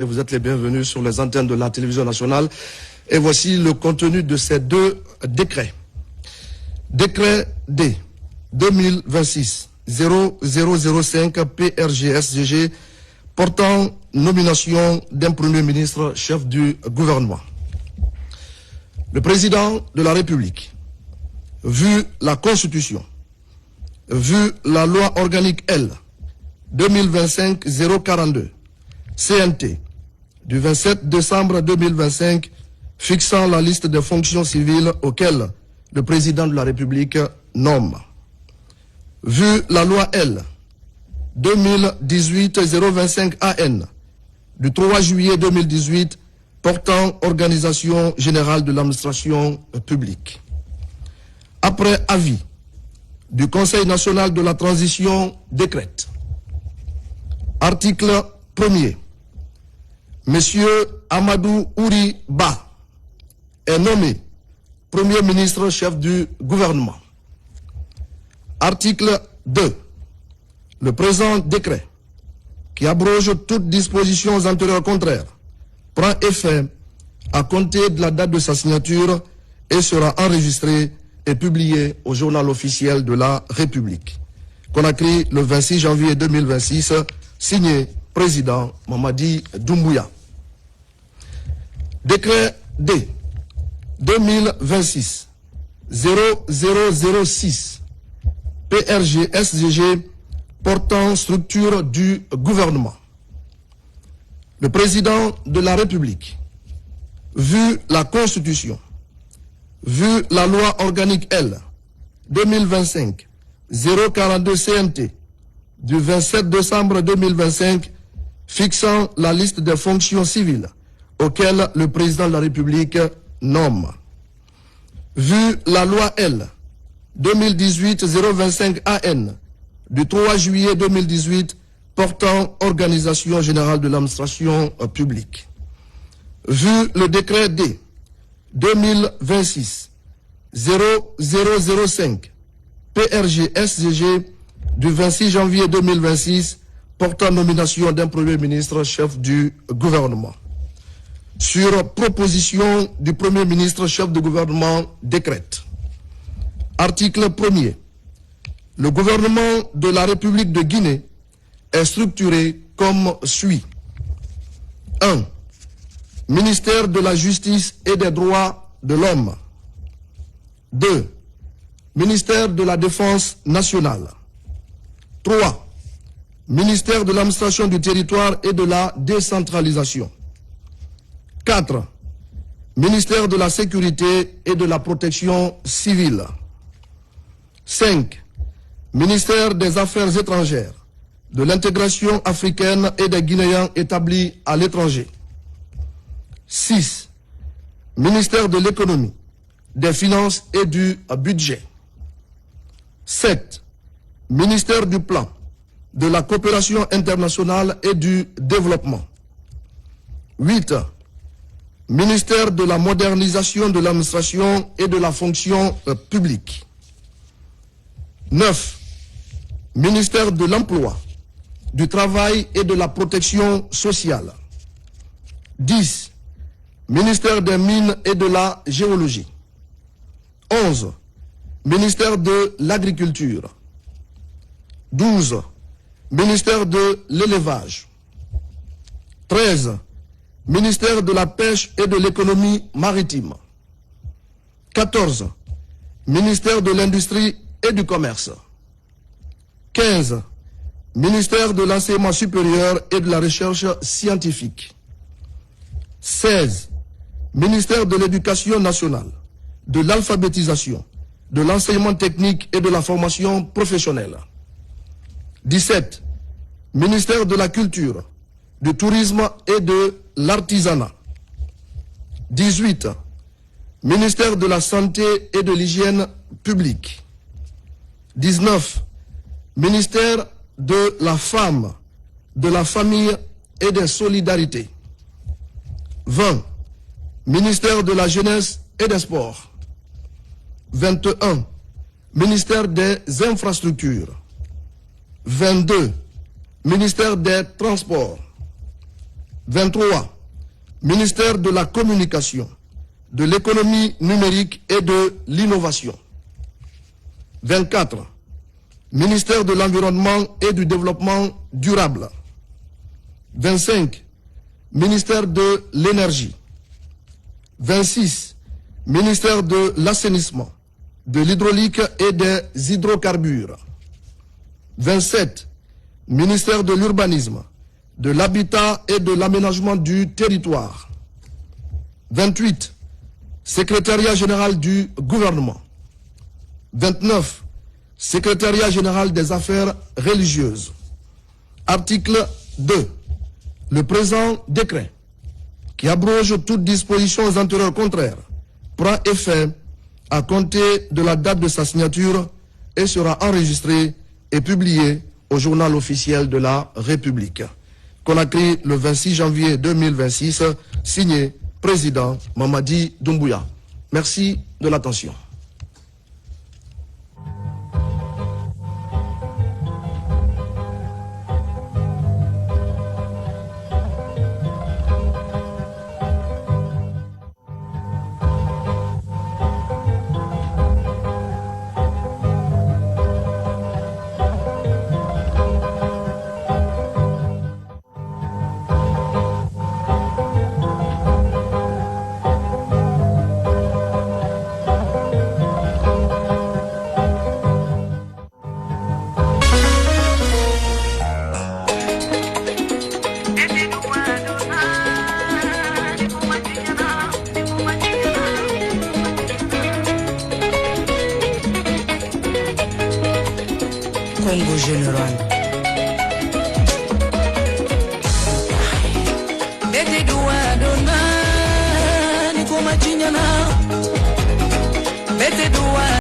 Vous êtes les bienvenus sur les antennes de la télévision nationale. Et voici le contenu de ces deux décrets. Décret D 2026-0005 PRGSGG portant nomination d'un Premier ministre chef du gouvernement. Le président de la République, vu la Constitution, vu la loi organique L 2025-042 CNT du 27 décembre 2025 fixant la liste des fonctions civiles auxquelles le président de la République nomme. Vu la loi L 2018-025 AN du 3 juillet 2018 portant organisation générale de l'administration publique. Après avis du Conseil national de la transition décrète. Article 1er. Monsieur Amadou Ouri Ba est nommé Premier ministre chef du gouvernement. Article 2. Le présent décret, qui abroge toutes dispositions antérieures contraires, prend effet à compter de la date de sa signature et sera enregistré et publié au journal officiel de la République. Conakry, le 26 janvier 2026, signé Président Mamadi Doumbouya. Décret D 2026-0006 PRGSGG portant structure du gouvernement. Le président de la République, vu la Constitution, vu la loi organique L 2025-042 CNT du 27 décembre 2025 fixant la liste des fonctions civiles auxquelles le président de la République nomme. Vu la loi L 2018-025 AN du 3 juillet 2018 portant organisation générale de l'administration publique. Vu le décret D 2026-0005 PRGSGG du 26 janvier 2026 portant nomination d'un Premier ministre chef du gouvernement. Sur proposition du Premier ministre chef du gouvernement décrète. Article 1er. Le gouvernement de la République de Guinée est structuré comme suit. 1. Ministère de la Justice et des Droits de l'Homme. 2. Ministère de la Défense nationale. 3. Ministère de l'administration du territoire et de la décentralisation. 4. Ministère de la Sécurité et de la Protection civile. 5. Ministère des Affaires étrangères, de l'intégration africaine et des Guinéens établis à l'étranger. 6. Ministère de l'économie, des finances et du budget. 7. Ministère du plan, de la coopération internationale et du développement. 8. Ministère de la modernisation de l'administration et de la fonction publique. 9. Ministère de l'emploi, du travail et de la protection sociale. 10. Ministère des mines et de la géologie. 11. Ministère de l'agriculture. 12. Ministère de l'élevage. 13. Ministère de la pêche et de l'économie maritime. 14. Ministère de l'industrie et du commerce. 15. Ministère de l'enseignement supérieur et de la recherche scientifique. 16. Ministère de l'éducation nationale, de l'alphabétisation, de l'enseignement technique et de la formation professionnelle. 17. Ministère de la culture, du tourisme et de l'artisanat. 18. Ministère de la santé et de l'hygiène publique. 19. Ministère de la femme, de la famille et des solidarités. 20. Ministère de la jeunesse et des sports. 21. Ministère des infrastructures. 22. Ministère des transports. 23. Ministère de la Communication, de l'économie numérique et de l'innovation. 24. Ministère de l'Environnement et du Développement durable. 25. Ministère de l'Énergie. 26. Ministère de l'Assainissement, de l'Hydraulique et des Hydrocarbures. 27. Ministère de l'Urbanisme, de l'Habitat et de l'Aménagement du Territoire. 28. Secrétariat général du gouvernement. 29. Secrétariat général des affaires religieuses. Article 2. Le présent décret, qui abroge toutes dispositions antérieures contraires, prend effet à compter de la date de sa signature et sera enregistré et publié au journal officiel de la République. Conakry, le 26 janvier 2026, signé Président Mamadi Doumbouya. Merci de l'attention. Congo général. Bete dua dona ni kuma chinyana. Bete